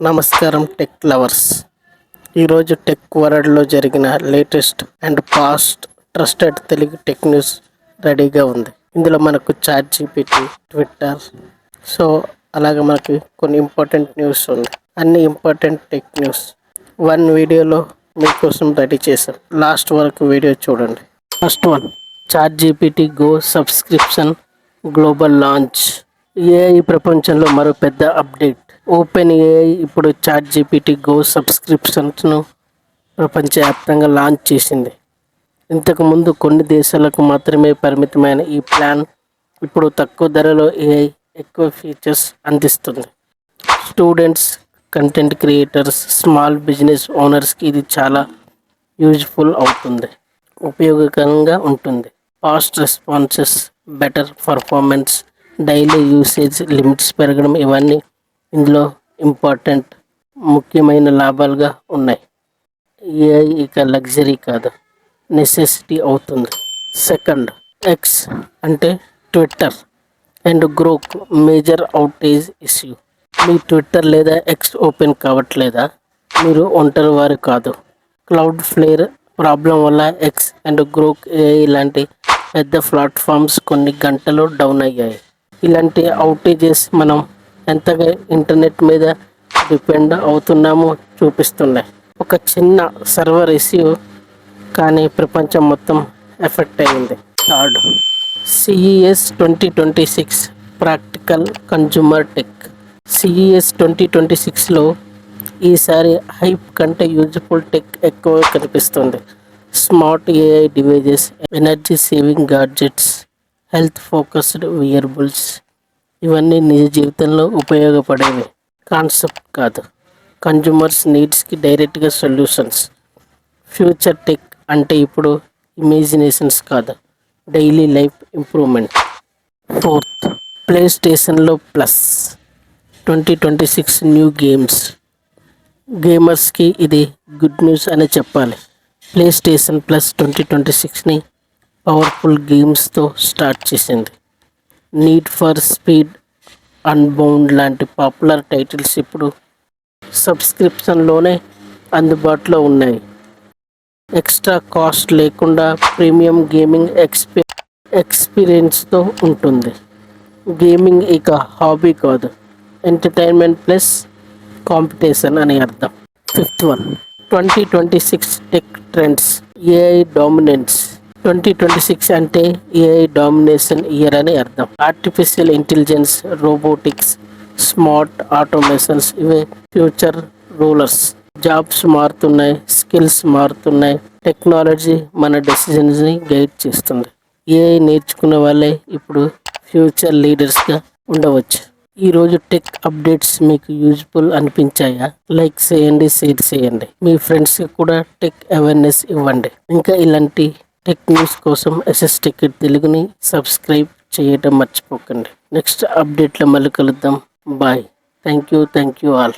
నమస్కారం tech lovers. ఈరోజు tech వరల్డ్లో జరిగిన latest and past trusted Telugu tech news రెడీగా ఉంది. ఇందులో మనకు చాట్ జీపీటీ, ట్విట్టర్, సో అలాగే మనకి కొన్ని ఇంపార్టెంట్ న్యూస్ ఉంది. అన్ని ఇంపార్టెంట్ టెక్ న్యూస్ వన్ వీడియోలో మీకోసం రెడీ చేశాం. లాస్ట్ వరకు వీడియో చూడండి. First one, ChatGPT Go subscription global launch. AI ప్రపంచంలో మరో పెద్ద అప్డేట్. ఓపెన్ ఏఐ ఇప్పుడు చాట్ జీపీటీ గో సబ్స్క్రిప్షన్స్ను ప్రపంచవ్యాప్తంగా లాంచ్ చేసింది. ఇంతకుముందు కొన్ని దేశాలకు మాత్రమే పరిమితమైన ఈ ప్లాన్ ఇప్పుడు తక్కువ ధరలో ఏఐ ఎక్కువ ఫీచర్స్ అందిస్తుంది. Students, content creators, small business ఓనర్స్కి ఇది చాలా యూజ్ఫుల్ అవుతుంది, ఉపయోగకరంగా ఉంటుంది. Fast responses, better performance, daily usage limits పెరగడం, ఇవన్నీ ఇందులో ఇంపార్టెంట్ ముఖ్యమైన లాభాలుగా ఉన్నాయి. ఏఐ ఇక లగ్జరీ కాదు, నెసెసిటీ అవుతుంది. సెకండ్, ఎక్స్ అంటే Twitter and Grok major outage issue. Me Twitter లేదా ఎక్స్ ఓపెన్ కావట్లేదా? మీరు ఒంటరి వారు కాదు. క్లౌడ్ ఫ్లేర్ ప్రాబ్లం వల్ల ఎక్స్ అండ్ గ్రోక్ ఏఐ లాంటి పెద్ద ప్లాట్ఫామ్స్ కొన్ని గంటలు డౌన్ అయ్యాయి. ఇలాంటి అవుటేజెస్ మనం ఎంతగా ఇంటర్నెట్ మీద డిపెండ్ అవుతున్నామో చూపిస్తున్నాయి. ఒక చిన్న సర్వర్ ఇష్యూ కానీ ప్రపంచం మొత్తం ఎఫెక్ట్ అయ్యింది. Third, CES 2026 practical consumer tech. CES 2026లో ఈసారి హైప్ కంటే యూజ్ఫుల్ టెక్ ఎక్కువ కనిపిస్తుంది. Smart AI devices, energy saving gadgets, health focused wearables, ఇవన్నీ నిజ జీవితంలో ఉపయోగపడేవి కాన్సెప్ట్ కాదు, కన్జ్యూమర్స్ నీడ్స్కి డైరెక్ట్గా సొల్యూషన్స్. ఫ్యూచర్ టెక్ అంటే ఇప్పుడు ఇమేజినేషన్స్ కాదు, డైలీ లైఫ్ ఇంప్రూవ్మెంట్. ఫోర్త్, ప్లే స్టేషన్లో ప్లస్ 2026 న్యూ గేమ్స్. గేమర్స్కి ఇది గుడ్ న్యూస్ అనే చెప్పాలి. ప్లే స్టేషన్ ప్లస్ 2026ని పవర్ఫుల్ గేమ్స్తో స్టార్ట్ చేసింది. నీడ్ ఫర్ స్పీడ్, అన్బౌండ్ లాంటి పాపులర్ టైటిల్స్ ఇప్పుడు సబ్స్క్రిప్షన్లోనే అందుబాటులో ఉన్నాయి. ఎక్స్ట్రా కాస్ట్ లేకుండా ప్రీమియం గేమింగ్ ఎక్స్పీరియన్స్తో ఉంటుంది. గేమింగ్ ఇక హాబీ కాదు, ఎంటర్టైన్మెంట్ ప్లస్ కాంపిటీషన్ అని అర్థం. Fifth one, 2026 tech trends. AI dominance. 2026 అంటే ఏఐ డామినేషన్ ఇయర్ అని అర్థం. Artificial intelligence, robotics, smart automations ఇవే ఫ్యూచర్ రూలర్స్. జాబ్స్ మారుతున్నాయి, స్కిల్స్ మారుతున్నాయి, టెక్నాలజీ మన డెసిజన్స్ని గైడ్ చేస్తుంది. ఏఐ నేర్చుకునే వాళ్ళే ఇప్పుడు ఫ్యూచర్ లీడర్స్గా ఉండవచ్చు. ఈరోజు టెక్ అప్డేట్స్ మీకు యూజ్ఫుల్ అనిపించాయా? లైక్ చేయండి, షేర్ చేయండి, మీ ఫ్రెండ్స్కి కూడా టెక్ అవేర్నెస్ ఇవ్వండి. ఇంకా ఇలాంటి టెక్ న్యూస్ కోసం SS Tech తెలుగుని సబ్స్క్రైబ్ చేయడం మర్చిపోకండి. నెక్స్ట్ అప్డేట్లో మళ్ళీ కలుద్దాం. బాయ్. Thank you all.